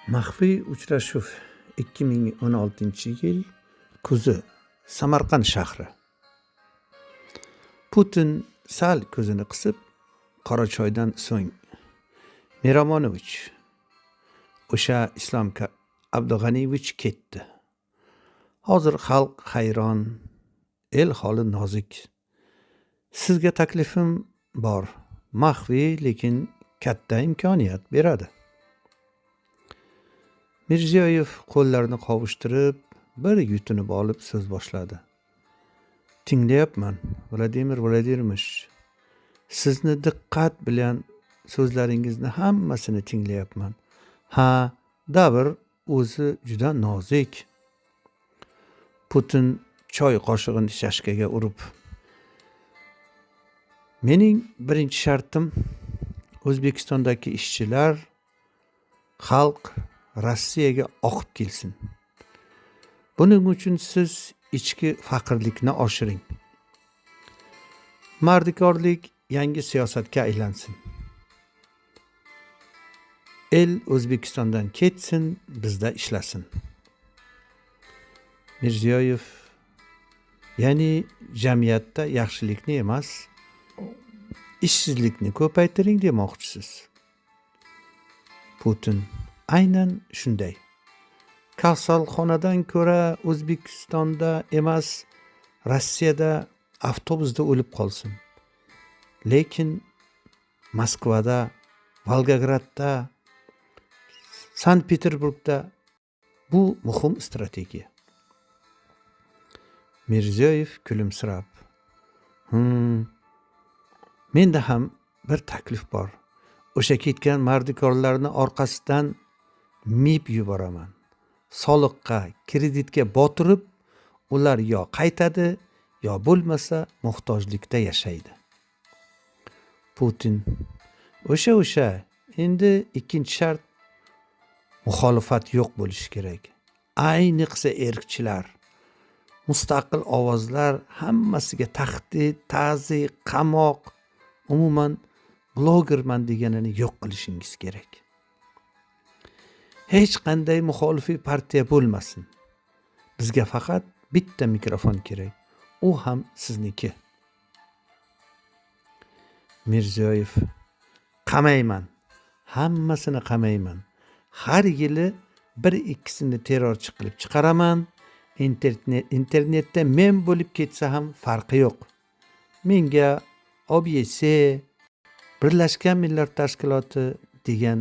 Maxfiy uchrashuv 2016-yil kuzi Samarqand shahri. Putin sal ko'zini qisib, qora choydan so'ng Miromonovich, o'sha Islom Abdug'aniyevich ketdi. Hozir xalq hayron, el holi nozik. Sizga taklifim bor. Maxfiy, lekin katta imkoniyat beradi. Mirziyoyev qo'llarini qovushtirib, bir yutinib olib so'z boshladi. Tinglayapman, Vladimir Vladimirovich. Sizni diqqat bilan so'zlaringizni hammasini tinglayapman. Ha, davr o'zi juda nozik. Putin choy qoshig'ini shashkaga urib. Mening birinchi shartim O'zbekistondagi ishchilar, xalq Rossiyaga oqib kelsin. Buning uchun siz ichki faqirlikni oshiring. Mardikorlik yangi siyosatga aylansin. El O'zbekistondan ketsin, bizda ishlasin. Mirziyoyev, ya'ni jamiyatda yaxshilikni emas, ishsizlikni ko'paytiring demoqchisiz. Putin, aynan shunday. Kasalxonadan ko'ra O'zbekistonda emas, Rossiyada avtobusda o'lib qolsin. Lekin Moskvada, Volgogradda, Sankt-Peterburgda bu muhim strategiya. Mirziyoyev kulimsirab, menda ham bir taklif bor. O'sha ketgan mardikorlarni orqasidan mib yuboraman. Soliqqa, kreditga botirib, ular yo qaytadi, yo bo'lmasa muhtojlikda yashaydi. Putin, o'sha, endi ikkinchi shart muxolifat yo'q bo'lishi kerak. Ayniqsa erkchilar, mustaqil ovozlar hammasiga tahdid, ta'zir, qamoq, umuman blogerman deganini yo'q qilishingiz kerak. Hech qanday muxolifiy partiya bo'lmasin. Bizga faqat bitta mikrofon kerak. U ham sizniki. Mirziyoyev, qamayman. Hammasini qamayman. Har yili bir ikkisini terrorchi qilib chiqaraman. Internetda men bo'lib ketsa ham farqi yo'q. Menga OBS, Birlashgan Millatlar Tashkiloti degan